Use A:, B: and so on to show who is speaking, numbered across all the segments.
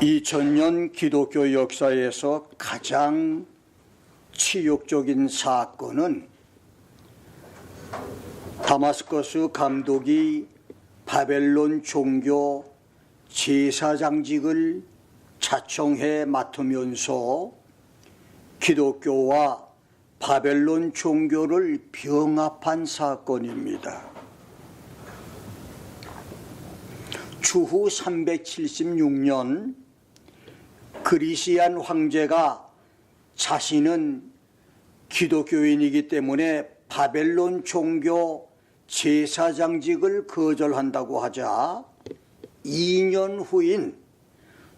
A: 2000년 기독교 역사에서 가장 치욕적인 사건은 다마스커스 감독이 바벨론 종교 제사장직을 자청해 맡으면서 기독교와 바벨론 종교를 병합한 사건입니다. 주후 376년 그리시안 황제가 자신은 기독교인이기 때문에 바벨론 종교 제사장직을 거절한다고 하자 2년 후인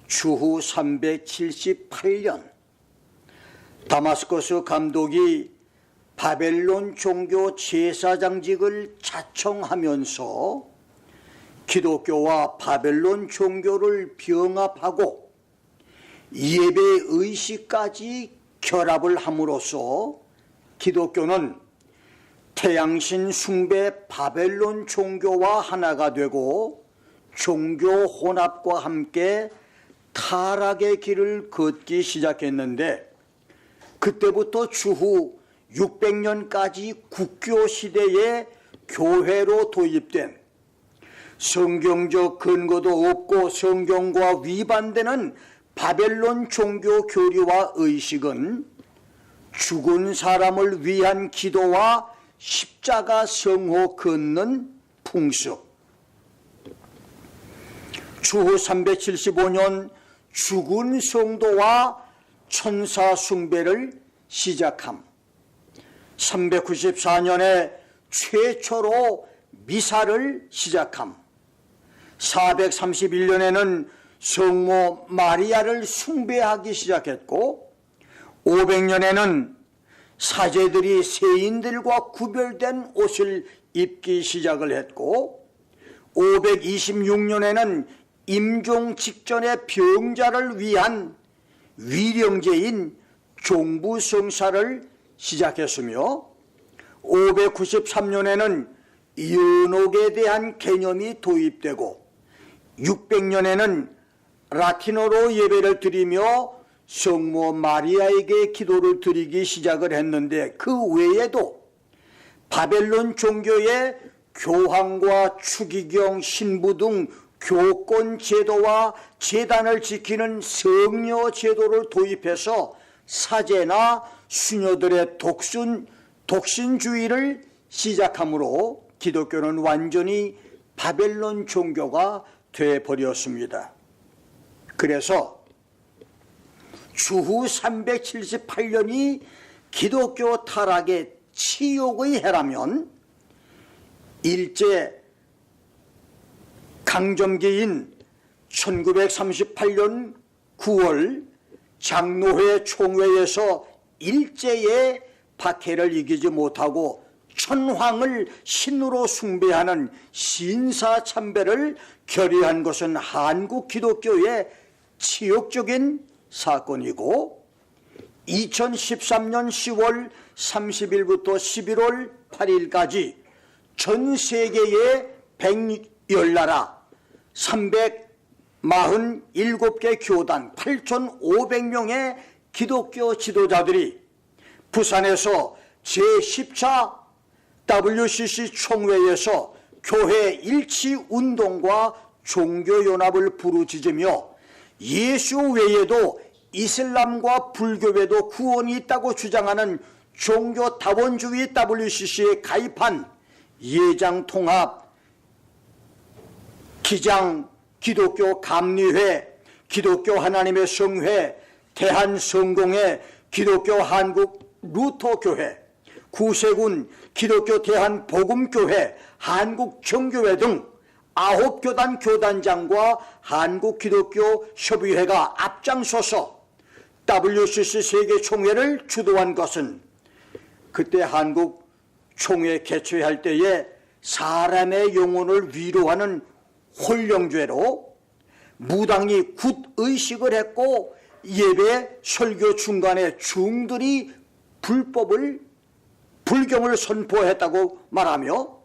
A: 주후 378년 다마스커스 감독이 바벨론 종교 제사장직을 자청하면서 기독교와 바벨론 종교를 병합하고 예배 의식까지 결합을 함으로써 기독교는 태양신 숭배 바벨론 종교와 하나가 되고 종교 혼합과 함께 타락의 길을 걷기 시작했는데, 그때부터 주후 600년까지 국교 시대에 교회로 도입된 성경적 근거도 없고 성경과 위반되는 바벨론 종교 교리와 의식은 죽은 사람을 위한 기도와 십자가 성호 걷는 풍습, 주후 375년 죽은 성도와 천사 숭배를 시작함, 394년에 최초로 미사를 시작함, 431년에는 성모 마리아를 숭배하기 시작했고, 500년에는 사제들이 세인들과 구별된 옷을 입기 시작을 했고, 526년에는 임종 직전의 병자를 위한 위령제인 종부성사를 시작했으며, 593년에는 연옥에 대한 개념이 도입되고, 600년에는 라틴어로 예배를 드리며 성모 마리아에게 기도를 드리기 시작을 했는데, 그 외에도 바벨론 종교의 교황과 추기경, 신부 등 교권 제도와 제단을 지키는 성녀 제도를 도입해서 사제나 수녀들의 독신주의를 시작하므로 기독교는 완전히 바벨론 종교가 되어버렸습니다. 그래서 주후 378년이 기독교 타락의 치욕의 해라면, 일제 강점기인 1938년 9월 장로회 총회에서 일제의 박해를 이기지 못하고 천황을 신으로 숭배하는 신사참배를 결의한 것은 한국 기독교의 치욕적인 사건이고, 2013년 10월 30일부터 11월 8일까지 전 세계의 110나라 347개 교단 8,500명의 기독교 지도자들이 부산에서 제10차 WCC 총회에서 교회 일치운동과 종교연합을 부르짖으며 예수 외에도 이슬람과 불교에도 구원이 있다고 주장하는 종교다원주의 WCC에 가입한 예장통합, 기장, 기독교 감리회, 기독교 하나님의 성회, 대한성공회, 기독교 한국 루터교회, 구세군 기독교 대한복음교회, 한국정교회 등 9교단 교단장과 한국기독교협의회가 앞장서서 WCC 세계총회를 주도한 것은, 그때 한국 총회 개최할 때에 사람의 영혼을 위로하는 홀령죄로 무당이 굿의식을 했고, 예배 설교 중간에 중들이 불경을 선포했다고 말하며,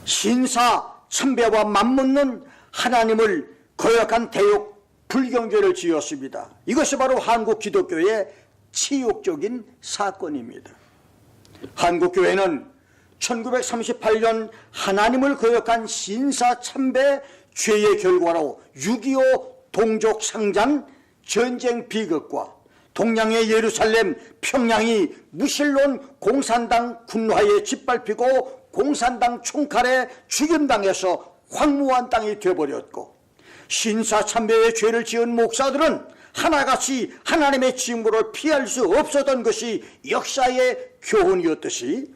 A: 신사 참배와 맞먹는 하나님을 거역한 대욕 불경죄를 지었습니다. 이것이 바로 한국 기독교의 치욕적인 사건입니다. 한국교회는 1938년 하나님을 거역한 신사참배 죄의 결과로 6.25 동족 상잔 전쟁 비극과 동양의 예루살렘, 평양이 무신론 공산당 군화에 짓밟히고 공산당 총칼에 죽임당해서 황무한 땅이 되어버렸고, 신사참배의 죄를 지은 목사들은 하나같이 하나님의 징벌을 피할 수 없었던 것이 역사의 교훈이었듯이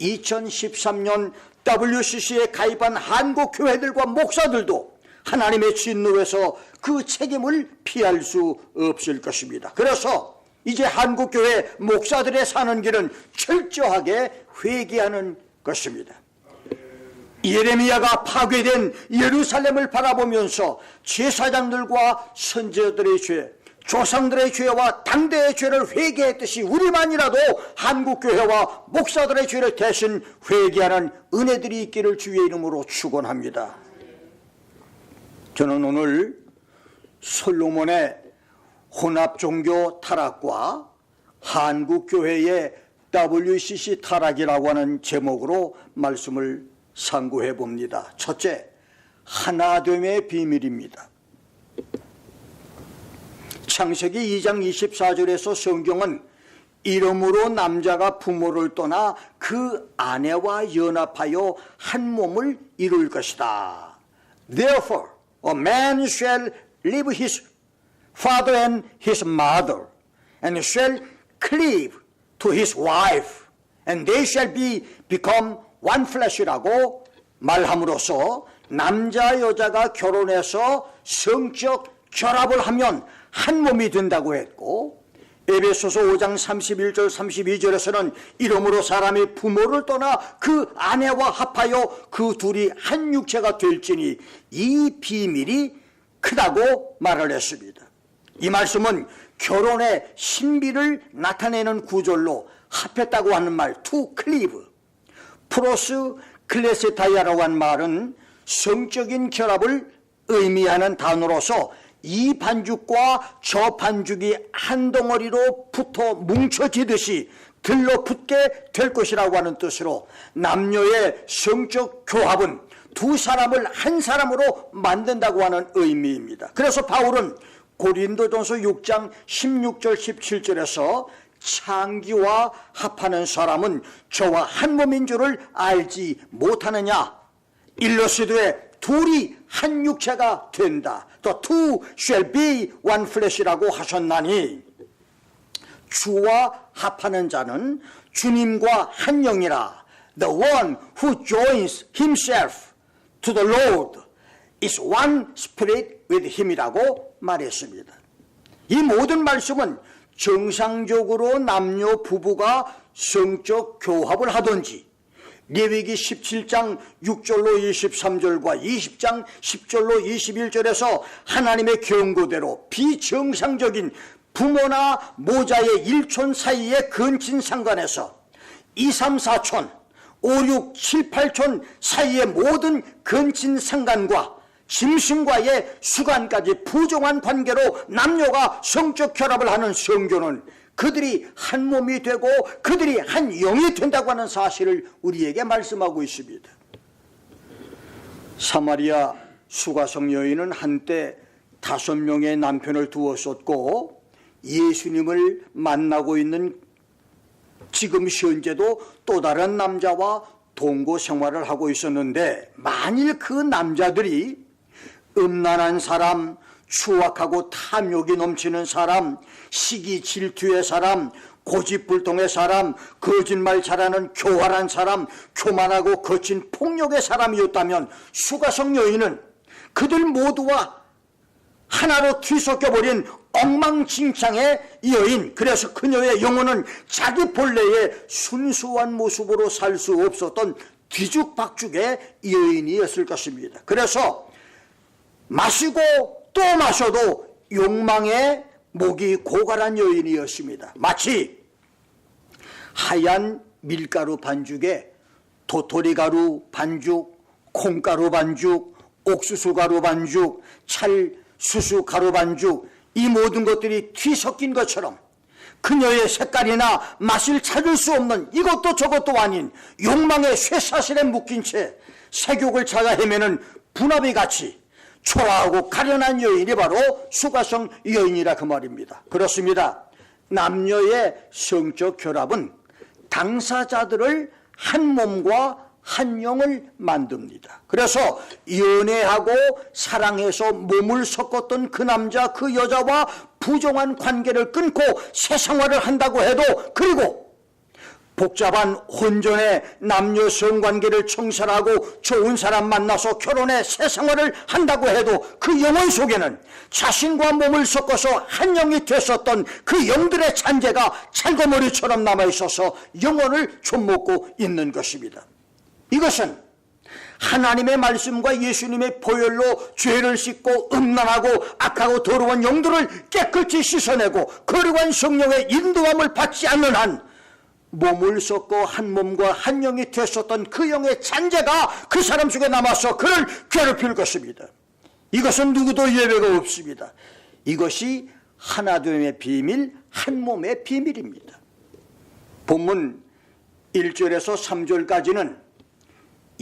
A: 2013년 WCC에 가입한 한국 교회들과 목사들도 하나님의 진노에서 그 책임을 피할 수 없을 것입니다. 그래서 이제 한국 교회 목사들의 사는 길은 철저하게 회개하는 것입니다. 예레미야가 파괴된 예루살렘을 바라보면서 제사장들과 선지자들의 죄, 조상들의 죄와 당대의 죄를 회개했듯이 우리만이라도 한국교회와 목사들의 죄를 대신 회개하는 은혜들이 있기를 주의 이름으로 축원합니다. 저는 오늘 솔로몬의 혼합종교 타락과 한국교회의 WCC 타락이라고 하는 제목으로 말씀을 상고해 봅니다. 첫째, 하나됨의 비밀입니다. 창세기 2장 24절에서 성경은 이름으로 남자가 부모를 떠나 그 아내와 연합하여 한 몸을 이룰 것이다. Therefore, a man shall leave his father and his mother, and shall cleave to his wife, and they shall become one flesh라고 말함으로써 남자 여자가 결혼해서 성적 결합을 하면 한 몸이 된다고 했고, 에베소서 5장 31절 32절에서는 이러므로 사람이 부모를 떠나 그 아내와 합하여 그 둘이 한 육체가 될지니 이 비밀이 크다고 말을 했습니다. 이 말씀은 결혼의 신비를 나타내는 구절로 합했다고 하는 말 to cleave 플러스 클레세타이아라고 한 말은 성적인 결합을 의미하는 단어로서 이 반죽과 저 반죽이 한 덩어리로 붙어 뭉쳐지듯이 들러붙게 될 것이라고 하는 뜻으로 남녀의 성적 교합은 두 사람을 한 사람으로 만든다고 하는 의미입니다. 그래서 바울은 고린도전서 6장 16절 17절에서 창기와 합하는 사람은 저와 한 몸인 줄을 알지 못하느냐, 일러스되 둘이 한 육체가 된다. The two shall be one flesh라고 하셨나니, 주와 합하는 자는 주님과 한 영이라. The one who joins himself to the Lord is one spirit with him이라고 말했습니다. 이 모든 말씀은 정상적으로 남녀 부부가 성적 교합을 하든지 레위기 17장 6절로 23절과 20장 10절로 21절에서 하나님의 경고대로 비정상적인 부모나 모자의 일촌 사이의 근친 상관에서 2, 3, 4촌, 5, 6, 7, 8촌 사이의 모든 근친 상관과 짐승과의 수간까지 부정한 관계로 남녀가 성적 결합을 하는 성교는 그들이 한 몸이 되고 그들이 한 영이 된다고 하는 사실을 우리에게 말씀하고 있습니다. 사마리아 수가성 여인은 한때 5명의 남편을 두었었고 예수님을 만나고 있는 지금 현재도 또 다른 남자와 동거 생활을 하고 있었는데, 만일 그 남자들이 음란한 사람, 추악하고 탐욕이 넘치는 사람, 시기 질투의 사람, 고집불통의 사람, 거짓말 잘하는 교활한 사람, 교만하고 거친 폭력의 사람이었다면 수가성 여인은 그들 모두와 하나로 뒤섞여버린 엉망진창의 여인, 그래서 그녀의 영혼은 자기 본래의 순수한 모습으로 살 수 없었던 뒤죽박죽의 여인이었을 것입니다. 그래서 마시고 또 마셔도 욕망의 목이 고갈한 여인이었습니다. 마치 하얀 밀가루 반죽에 도토리가루 반죽, 콩가루 반죽, 옥수수 가루 반죽, 찰수수 가루 반죽, 이 모든 것들이 뒤섞인 것처럼 그녀의 색깔이나 맛을 찾을 수 없는 이것도 저것도 아닌 욕망의 쇠사슬에 묶인 채 색욕을 찾아 헤매는 분화비 같이 초라하고 가련한 여인이 바로 수가성 여인이라 그 말입니다. 그렇습니다. 남녀의 성적 결합은 당사자들을 한 몸과 한 영을 만듭니다. 그래서 연애하고 사랑해서 몸을 섞었던 그 남자 그 여자와 부정한 관계를 끊고 새 생활을 한다고 해도, 그리고 복잡한 혼전의 남녀 성관계를 청산하고 좋은 사람 만나서 결혼해 새 생활을 한다고 해도 그 영혼 속에는 자신과 몸을 섞어서 한 영이 됐었던 그 영들의 잔재가 찰거머리처럼 남아있어서 영혼을 좀먹고 있는 것입니다. 이것은 하나님의 말씀과 예수님의 보혈로 죄를 씻고 음란하고 악하고 더러운 영들을 깨끗이 씻어내고 거룩한 성령의 인도함을 받지 않는 한 몸을 섞고 한 몸과 한 영이 됐었던 그 영의 잔재가 그 사람 속에 남아서 그를 괴롭힐 것입니다. 이것은 누구도 예외가 없습니다. 이것이 하나됨의 비밀, 한 몸의 비밀입니다. 본문 1절에서 3절까지는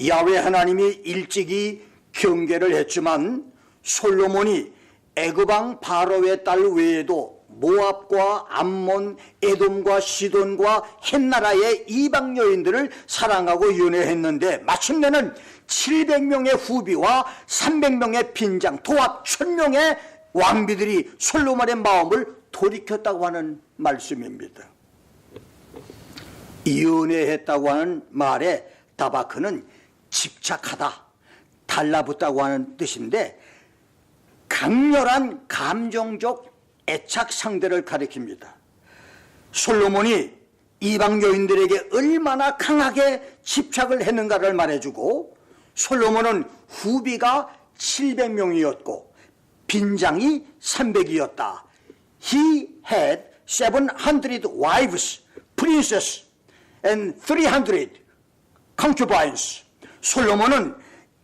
A: 야훼 하나님이 일찍이 경계를 했지만 솔로몬이 애굽 왕 바로의 딸 외에도 모압과 암몬, 에돔과 시돈과 헷나라의 이방 여인들을 사랑하고 연애했는데 마침내는 700명의 후비와 300명의 빈장, 도합 1000명의 왕비들이 솔로몬의 마음을 돌이켰다고 하는 말씀입니다. 연애했다고 하는 말에 다바크는 집착하다, 달라붙다고 하는 뜻인데 강렬한 감정적 애착 상대를 가리킵니다. 솔로몬이 이방 여인들에게 얼마나 강하게 집착을 했는가를 말해주고, 솔로몬은 후비가 700명이었고 빈장이 300이었다. He had 700 wives, princesses and 300 concubines. 솔로몬은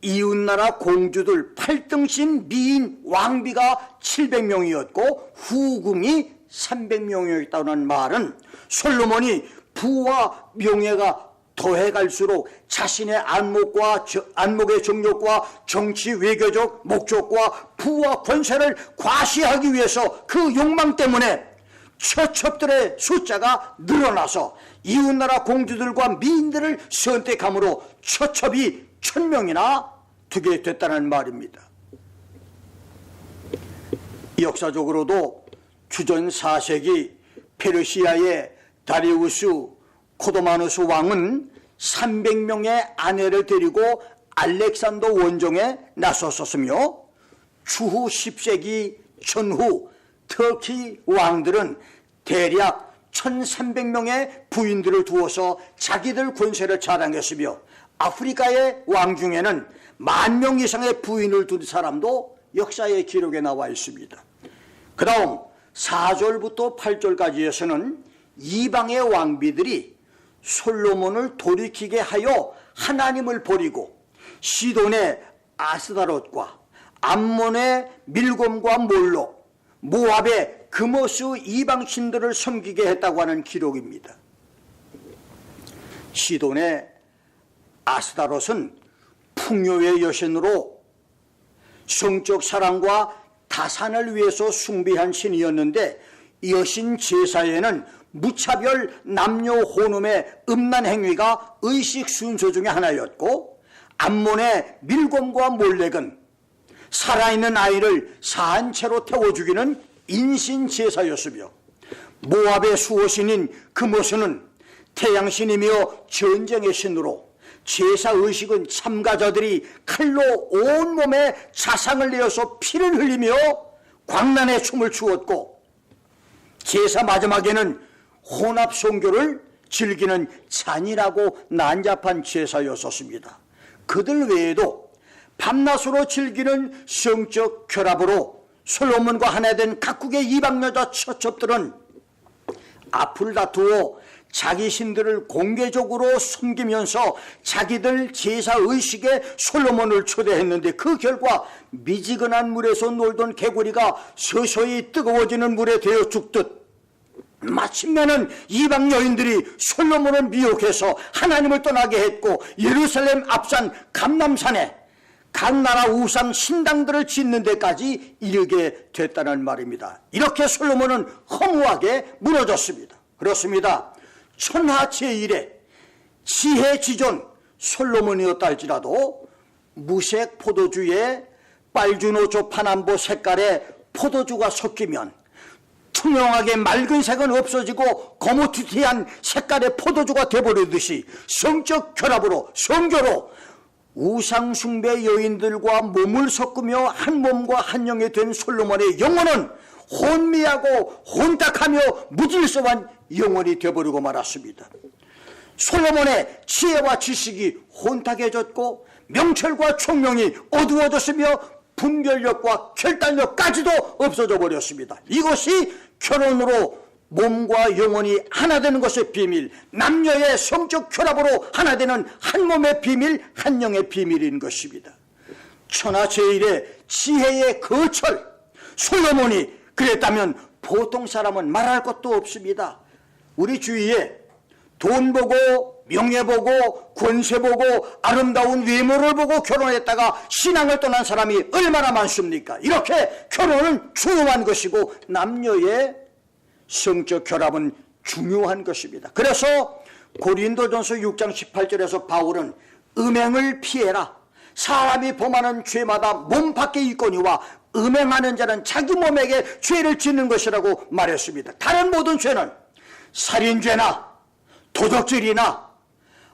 A: 이웃나라 공주들 8등신 미인 왕비가 700명이었고 후궁이 300명이었다는 말은 솔로몬이 부와 명예가 더해갈수록 자신의 안목의 정욕과 정치 외교적 목적과 부와 권세를 과시하기 위해서 그 욕망 때문에 처첩들의 숫자가 늘어나서 이웃나라 공주들과 미인들을 선택함으로 처첩이 1000명이나 되게 됐다는 말입니다. 역사적으로도 주전 4세기 페르시아의 다리우스 코도마누스 왕은 300명의 아내를 데리고 알렉산더 원정에 나섰었으며 추후 10세기 전후 터키 왕들은 대략 1300명의 부인들을 두어서 자기들 권세를 자랑했으며 아프리카의 왕 중에는 10,000명 이상의 부인을 둔 사람도 역사의 기록에 나와 있습니다. 그 다음 4절부터 8절까지에서는 이방의 왕비들이 솔로몬을 돌이키게 하여 하나님을 버리고 시돈의 아스다롯과 암몬의 밀곰과 몰록, 모압의 그모스 이방신들을 섬기게 했다고 하는 기록입니다. 시돈의 아스다롯은 풍요의 여신으로 성적 사랑과 다산을 위해서 숭배한 신이었는데 여신 제사에는 무차별 남녀 혼음의 음란 행위가 의식 순서 중에 하나였고, 암몬의 밀곰과 몰렉은 살아있는 아이를 사한 채로 태워 죽이는 인신 제사였으며, 모압의 수호신인 그모스는 태양신이며 전쟁의 신으로 제사 의식은 참가자들이 칼로 온몸에 자상을 내어서 피를 흘리며 광란의 춤을 추었고, 제사 마지막에는 혼합 성교를 즐기는 잔인하고 난잡한 제사였었습니다. 그들 외에도 밤낮으로 즐기는 성적 결합으로 솔로몬과 하나 된 각국의 이방 여자 처첩들은 앞을 다투어 자기 신들을 공개적으로 섬기면서 자기들 제사의식에 솔로몬을 초대했는데 그 결과 미지근한 물에서 놀던 개구리가 서서히 뜨거워지는 물에 데워 죽듯 마침내는 이방 여인들이 솔로몬을 미혹해서 하나님을 떠나게 했고 예루살렘 앞산 감람산에 각 나라 우상 신당들을 짓는 데까지 이르게 됐다는 말입니다. 이렇게 솔로몬은 허무하게 무너졌습니다. 그렇습니다. 천하 제1의 지혜지존 솔로몬이었다 할지라도 무색 포도주에 빨주노 파남보 색깔의 포도주가 섞이면 투명하게 맑은 색은 없어지고 거무튀튀한 색깔의 포도주가 되어버리듯이 성적 결합으로 성교로 우상숭배 여인들과 몸을 섞으며 한 몸과 한 영이 된 솔로몬의 영혼은 혼미하고 혼탁하며 무질서한 영혼이 되어버리고 말았습니다. 솔로몬의 지혜와 지식이 혼탁해졌고 명철과 총명이 어두워졌으며 분별력과 결단력까지도 없어져 버렸습니다. 이것이 결혼으로 몸과 영혼이 하나 되는 것의 비밀, 남녀의 성적 결합으로 하나 되는 한 몸의 비밀, 한 영의 비밀인 것입니다. 천하 제1의 지혜의 거철 솔로몬이 그랬다면 보통 사람은 말할 것도 없습니다. 우리 주위에 돈 보고 명예 보고 권세 보고 아름다운 외모를 보고 결혼했다가 신앙을 떠난 사람이 얼마나 많습니까? 이렇게 결혼은 중요한 것이고 남녀의 성적 결합은 중요한 것입니다. 그래서 고린도전서 6장 18절에서 바울은 음행을 피해라. 사람이 범하는 죄마다 몸 밖에 있거니와 음행하는 자는 자기 몸에게 죄를 짓는 것이라고 말했습니다. 다른 모든 죄는 살인죄나 도적질이나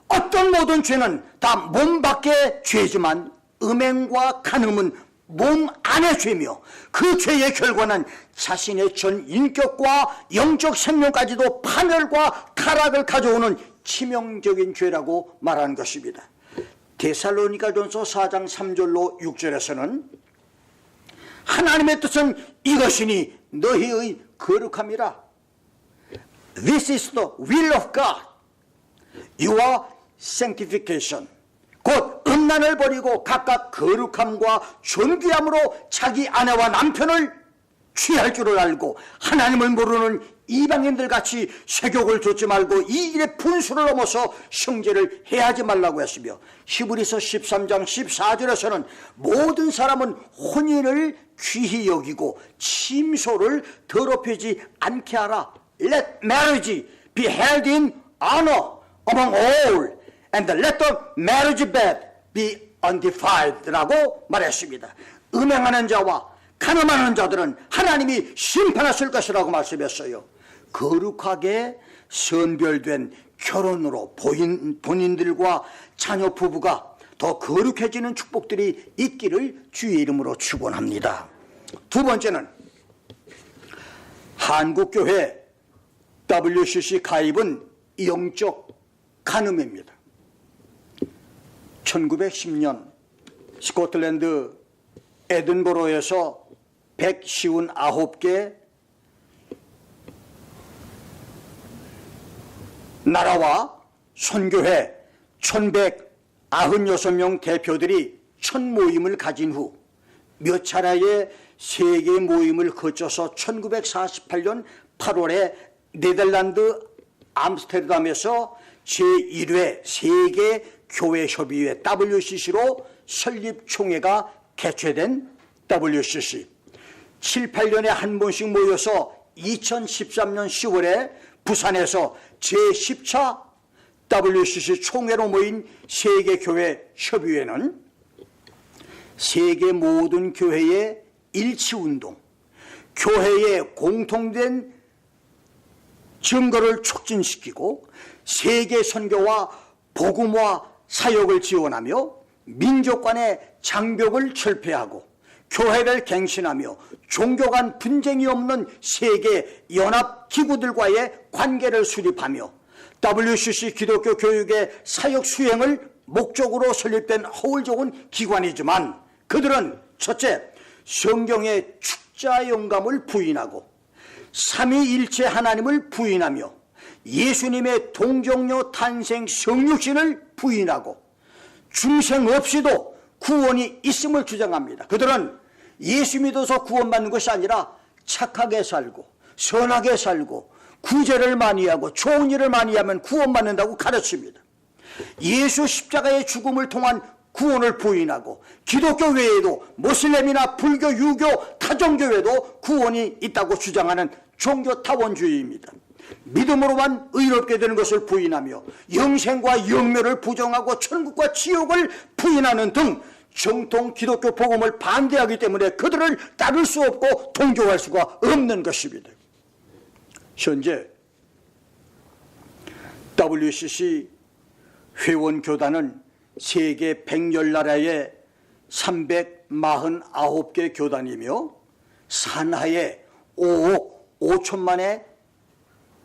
A: 어떤 모든 죄는 다 몸 밖의 죄지만 음행과 간음은 몸 안의 죄며 그 죄의 결과는 자신의 전 인격과 영적 생명까지도 파멸과 타락을 가져오는 치명적인 죄라고 말하는 것입니다. 데살로니가전서 4장 3절로 6절에서는 하나님의 뜻은 이것이니 너희의 거룩함이라. This is the will of God. Your sanctification. 곧 음란을 버리고 각각 거룩함과 존귀함으로 자기 아내와 남편을 취할 줄을 알고 하나님을 모르는 이방인들 같이 세욕을 좇지 말고 이 일의 분수를 넘어서 형제를 해하지 말라고 했으며 히브리서 13장 14절에서는 모든 사람은 혼인을 귀히 여기고 침소를 더럽히지 않게 하라. Let marriage be held in honor among all and let the marriage bed be undefiled 라고 말했습니다. 음행하는 자와 간음하는 자들은 하나님이 심판하실 것이라고 말씀했어요. 거룩하게 선별된 결혼으로 본인들과 자녀 부부가 더 거룩해지는 축복들이 있기를 주의 이름으로 축원합니다. 두 번째는 한국교회 WCC 가입은 영적 간음입니다. 1910년 스코틀랜드 에든버러에서 159개 나라와 선교회 1196명 대표들이 첫 모임을 가진 후 몇 차례의 세계 모임을 거쳐서 1948년 8월에 네덜란드 암스테르담에서 제1회 세계교회협의회 WCC로 설립총회가 개최된 WCC. 7, 8년에 한 번씩 모여서 2013년 10월에 부산에서 제10차 WCC 총회로 모인 세계교회협의회는 세계 모든 교회의 일치운동, 교회의 공통된 증거를 촉진시키고 세계 선교와 복음화 사역을 지원하며 민족 간의 장벽을 철폐하고 교회를 갱신하며 종교 간 분쟁이 없는 세계 연합 기구들과의 관계를 수립하며 WCC 기독교 교육의 사역 수행을 목적으로 설립된 허울 좋은 기관이지만 그들은 첫째, 성경의 축자 영감을 부인하고 삼위일체 하나님을 부인하며 예수님의 동정녀 탄생 성육신을 부인하고 중생 없이도 구원이 있음을 주장합니다. 그들은 예수 믿어서 구원받는 것이 아니라 착하게 살고 선하게 살고 구제를 많이 하고 좋은 일을 많이 하면 구원받는다고 가르칩니다. 예수 십자가의 죽음을 통한 구원을 부인하고 기독교 외에도 모슬렘이나 불교, 유교, 타종교에도 구원이 있다고 주장하는 종교 타원주의입니다. 믿음으로만 의롭게 되는 것을 부인하며 영생과 영멸을 부정하고 천국과 지옥을 부인하는 등 정통 기독교 복음을 반대하기 때문에 그들을 따를 수 없고 동조할 수가 없는 것입니다. 현재 WCC 회원교단은 세계 110나라에 349개 교단이며 산하에 5억 5천만의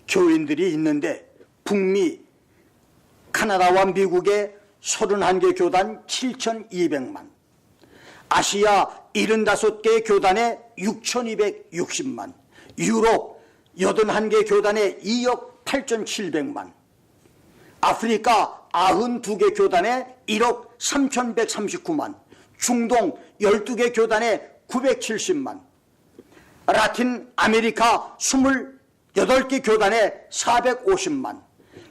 A: 교인들이 있는데 북미, 카나다와 미국의 31개 교단 7,200만, 아시아 75개 교단에 6,260만, 유럽 81개 교단에 2억 8,700만, 아프리카 92개 교단에 1억 3,139만, 중동 12개 교단에 970만, 라틴 아메리카 28개 교단에 450만,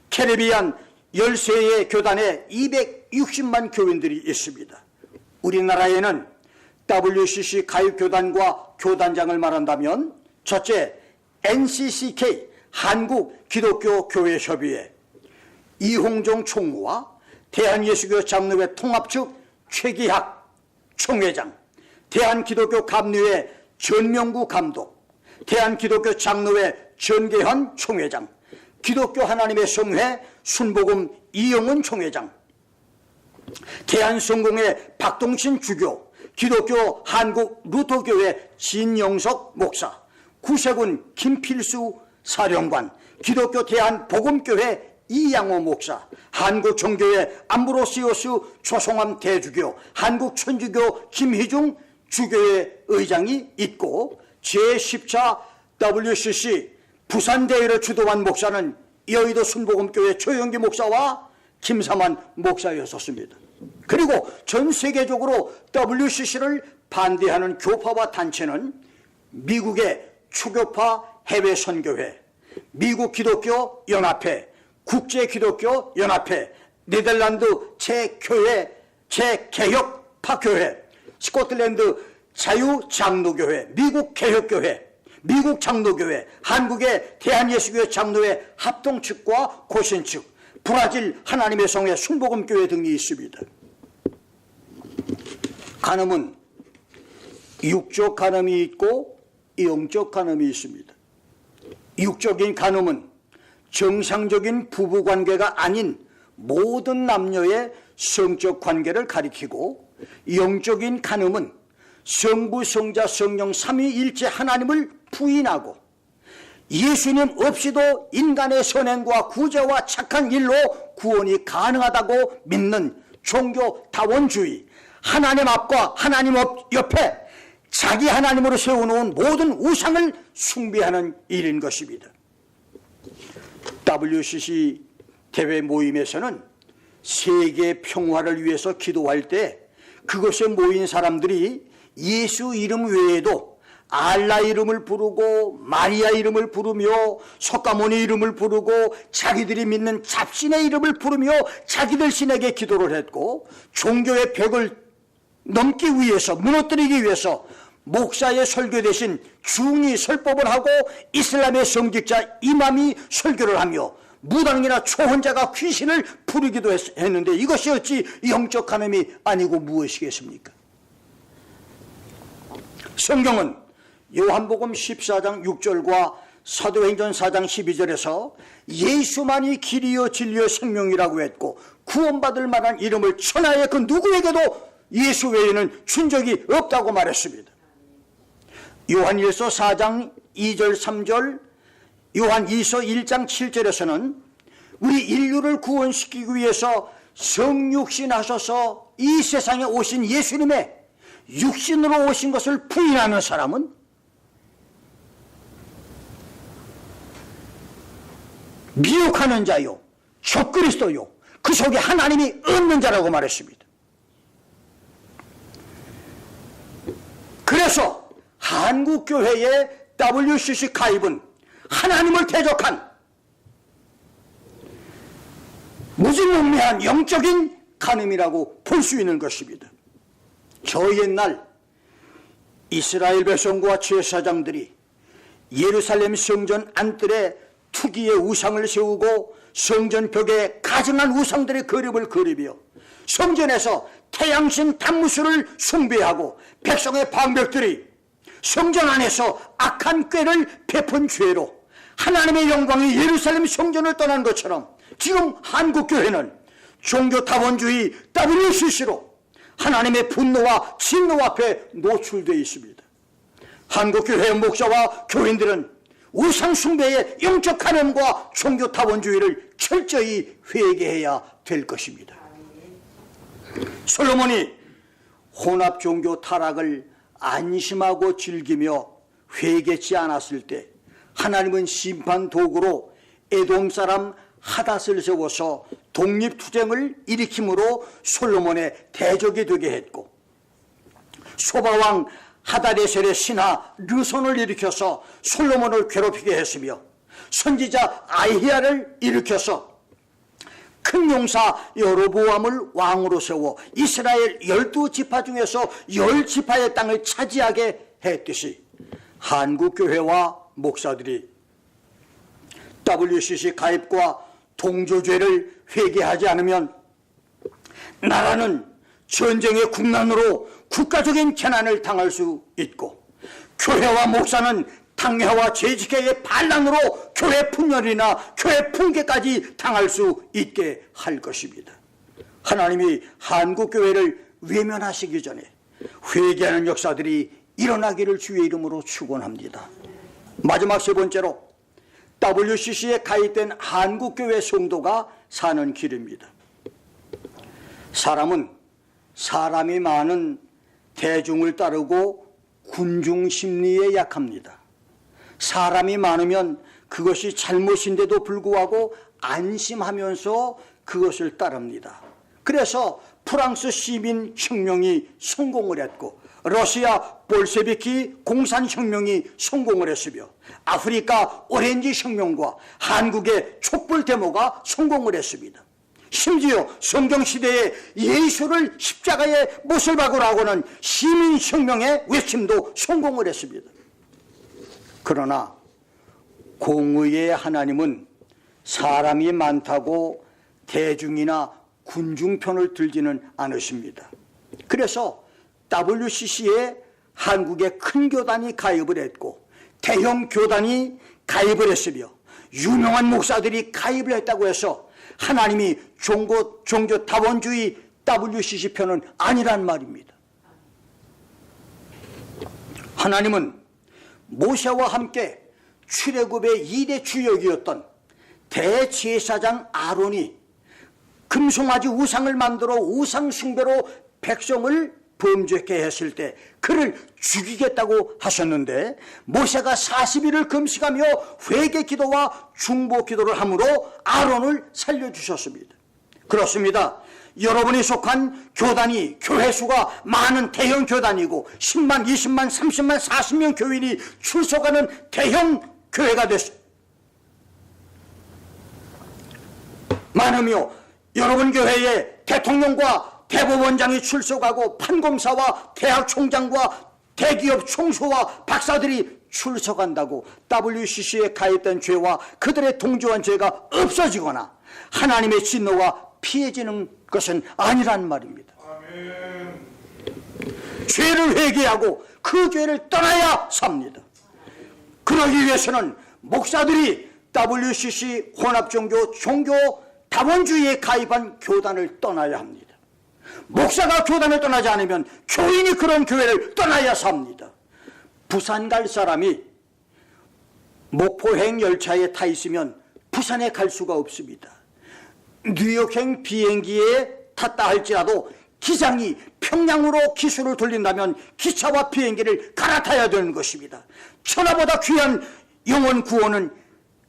A: 캐리비안 13개 교단에 260만 교인들이 있습니다. 우리나라에는 WCC 가입교단과 교단장을 말한다면 첫째, NCCK 한국기독교교회협의회 이홍종 총무와 대한예수교 장로회 통합 측 최기학 총회장, 대한기독교 감리회 전명구 감독, 대한기독교 장로회 전계환 총회장, 기독교 하나님의 성회 순복음 이영은 총회장, 대한성공회 박동신 주교, 기독교 한국 루터교회 진영석 목사, 구세군 김필수 사령관, 기독교 대한복음교회 이양호 목사, 한국종교회 암브로시오스 조성암 대주교, 한국천주교 김희중 주교회 의장이 있고 제10차 WCC 부산대회를 주도한 목사는 여의도 순복음교회 조영기 목사와 김삼환 목사였었습니다. 그리고 전 세계적으로 WCC를 반대하는 교파와 단체는 미국의 추교파 해외선교회, 미국 기독교 연합회, 국제기독교 연합회, 네덜란드 제교회, 제개혁파교회, 스코틀랜드 자유장로교회, 미국 개혁교회, 미국 장로교회, 한국의 대한예수교회 장로회 합동측과 고신측, 브라질 하나님의 성회 순복음교회 등이 있습니다. 간음은 육적 간음이 있고 영적 간음이 있습니다. 육적인 간음은 정상적인 부부관계가 아닌 모든 남녀의 성적 관계를 가리키고, 영적인 간음은 성부, 성자, 성령 삼위일체 하나님을 부인하고 예수님 없이도 인간의 선행과 구제와 착한 일로 구원이 가능하다고 믿는 종교 다원주의, 하나님 앞과 하나님 옆에 자기 하나님으로 세워놓은 모든 우상을 숭배하는 일인 것입니다. WCC 대회 모임에서는 세계 평화를 위해서 기도할 때 그것에 모인 사람들이 예수 이름 외에도 알라 이름을 부르고 마리아 이름을 부르며 석가모니 이름을 부르고 자기들이 믿는 잡신의 이름을 부르며 자기들 신에게 기도를 했고, 종교의 벽을 넘기 위해서, 무너뜨리기 위해서 목사의 설교 대신 중이 설법을 하고 이슬람의 성직자 이맘이 설교를 하며 무당이나 초혼자가 귀신을 부르기도 했는데 이것이 어찌 영적 간음이 아니고 무엇이겠습니까? 성경은 요한복음 14장 6절과 사도행전 4장 12절에서 예수만이 길이요 진리요 생명이라고 했고 구원받을 만한 이름을 천하의 그 누구에게도 예수 외에는 준 적이 없다고 말했습니다. 요한일서 4장 2절 3절, 요한이서 1장 7절에서는 우리 인류를 구원시키기 위해서 성육신 하셔서 이 세상에 오신 예수님의 육신으로 오신 것을 부인하는 사람은 미혹하는 자요, 적그리스도요, 그 속에 하나님이 없는 자라고 말했습니다. 그래서 한국교회의 WCC 가입은 하나님을 대적한 무지몽매한 영적인 간음이라고 볼 수 있는 것입니다. 저 옛날 이스라엘 백성과 제사장들이 예루살렘 성전 안뜰에 투기의 우상을 세우고 성전 벽에 가증한 우상들의 그림을 그리며 성전에서 태양신 단무술을 숭배하고 백성의 방백들이 성전 안에서 악한 꾀를 베푼 죄로 하나님의 영광이 예루살렘 성전을 떠난 것처럼 지금 한국교회는 종교타원주의 WCC로 하나님의 분노와 진노 앞에 노출되어 있습니다. 한국교회 목사와 교인들은 우상 숭배의 영적 간음과 종교타원주의를 철저히 회개해야 될 것입니다. 솔로몬이 혼합종교 타락을 안심하고 즐기며 회개치 않았을 때 하나님은 심판 도구로 에돔 사람 하닷을 세워서 독립투쟁을 일으킴으로 솔로몬의 대적이 되게 했고, 소바왕 하닷에셀의 신하 르손을 일으켜서 솔로몬을 괴롭히게 했으며, 선지자 아히야를 일으켜서 큰 용사 여로보암을 왕으로 세워 이스라엘 12지파 중에서 10지파의 땅을 차지하게 했듯이 한국교회와 목사들이 WCC 가입과 동조죄를 회개하지 않으면 나라는 전쟁의 국난으로 국가적인 재난을 당할 수 있고, 교회와 목사는 당회와 재직회의 반란으로 교회 분열이나 교회 붕괴까지 당할 수 있게 할 것입니다. 하나님이 한국교회를 외면하시기 전에 회개하는 역사들이 일어나기를 주의 이름으로 축원합니다. 마지막 세 번째로 WCC에 가입된 한국교회 성도가 사는 길입니다. 사람은 사람이 많은 대중을 따르고 군중 심리에 약합니다. 사람이 많으면 그것이 잘못인데도 불구하고 안심하면서 그것을 따릅니다. 그래서 프랑스 시민 혁명이 성공을 했고, 러시아 볼셰비키 공산혁명이 성공을 했으며, 아프리카 오렌지 혁명과 한국의 촛불 데모가 성공을 했습니다. 심지어 성경시대에 예수를 십자가에 못을 박으라고는 시민혁명의 외침도 성공을 했습니다. 그러나 공의의 하나님은 사람이 많다고 대중이나 군중 편을 들지는 않으십니다. 그래서 WCC에 한국의 큰 교단이 가입을 했고 대형 교단이 가입을 했으며 유명한 목사들이 가입을 했다고 해서 하나님이 종교타원주의 WCC 편은 아니란 말입니다. 하나님은 모세와 함께 출애굽의 2대 주역이었던 대제사장 아론이 금송아지 우상을 만들어 우상 숭배로 백성을 범죄케 했을 때 그를 죽이겠다고 하셨는데, 모세가 40일을 금식하며 회개 기도와 중보 기도를 함으로 아론을 살려주셨습니다. 그렇습니다. 여러분이 속한 교단이 교회 수가 많은 대형 교단이고 10만, 20만, 30만, 40명 교인이 출석하는 대형 교회가 많으며, 여러분 교회에 대통령과 대법원장이 출석하고 판검사와 대학 총장과 대기업 총수와 박사들이 출석한다고 WCC에 가입된 죄와 그들의 동조한 죄가 없어지거나 하나님의 진노가 피해지는 것은 아니란 말입니다. 아멘. 죄를 회개하고 그 죄를 떠나야 삽니다. 그러기 위해서는 목사들이 WCC 혼합종교 종교다원주의에 가입한 교단을 떠나야 합니다. 목사가 교단을 떠나지 않으면 교인이 그런 교회를 떠나야 삽니다. 부산 갈 사람이 목포행 열차에 타 있으면 부산에 갈 수가 없습니다. 뉴욕행 비행기에 탔다 할지라도 기장이 평양으로 기수를 돌린다면 기차와 비행기를 갈아타야 되는 것입니다. 천하보다 귀한 영혼 구원은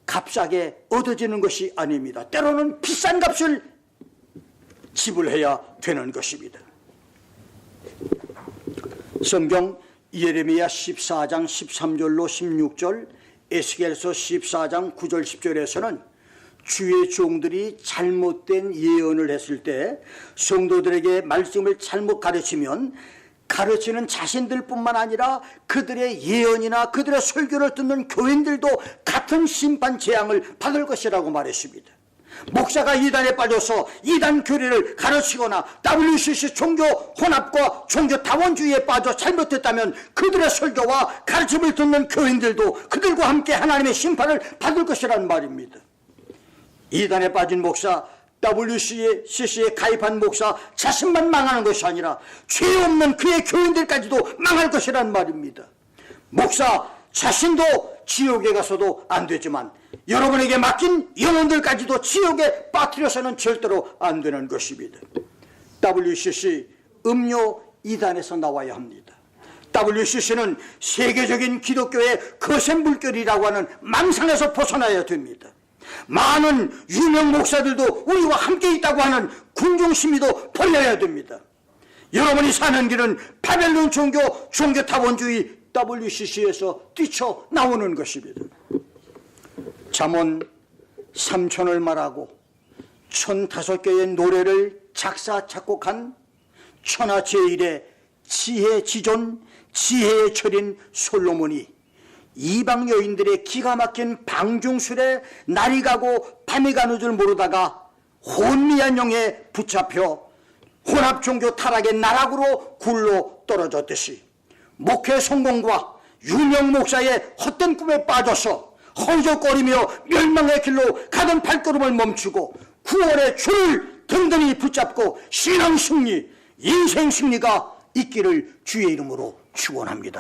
A: 값싸게 얻어지는 것이 아닙니다. 때로는 비싼 값을 지불해야 되는 것입니다. 성경 예레미야 14장 13절로 16절, 에스겔서 14장 9절 10절에서는 주의 종들이 잘못된 예언을 했을 때 성도들에게 말씀을 잘못 가르치면 가르치는 자신들뿐만 아니라 그들의 예언이나 그들의 설교를 듣는 교인들도 같은 심판 재앙을 받을 것이라고 말했습니다. 목사가 이단에 빠져서 이단 교리를 가르치거나 WCC 종교 혼합과 종교 다원주의에 빠져 잘못했다면 그들의 설교와 가르침을 듣는 교인들도 그들과 함께 하나님의 심판을 받을 것이라는 말입니다. 이단에 빠진 목사, WCC에 가입한 목사 자신만 망하는 것이 아니라 죄 없는 그의 교인들까지도 망할 것이라는 말입니다. 목사 자신도 지옥에 가서도 안 되지만 여러분에게 맡긴 영혼들까지도 지옥에 빠뜨려서는 절대로 안 되는 것입니다. WCC 음료 이단에서 나와야 합니다. WCC는 세계적인 기독교의 거센 물결이라고 하는 망상에서 벗어나야 됩니다. 많은 유명 목사들도 우리와 함께 있다고 하는 군중심리도 버려야 됩니다. 여러분이 사는 길은 바벨론 종교 타원주의 WCC에서 뛰쳐나오는 것입니다. 잠언 3천을 말하고 1005개의 노래를 작사 작곡한 천하 제1의 지혜 지존 지혜의 철인 솔로몬이 이방 여인들의 기가 막힌 방중술에 날이 가고 밤이 가는 줄 모르다가 혼미한 영에 붙잡혀 혼합종교 타락의 나락으로 굴러 떨어졌듯이 목회 성공과 유명 목사의 헛된 꿈에 빠져서 허우적거리며 멸망의 길로 가던 발걸음을 멈추고 구원의 줄을 든든히 붙잡고 신앙 승리, 인생 승리가 있기를 주의 이름으로 축원합니다.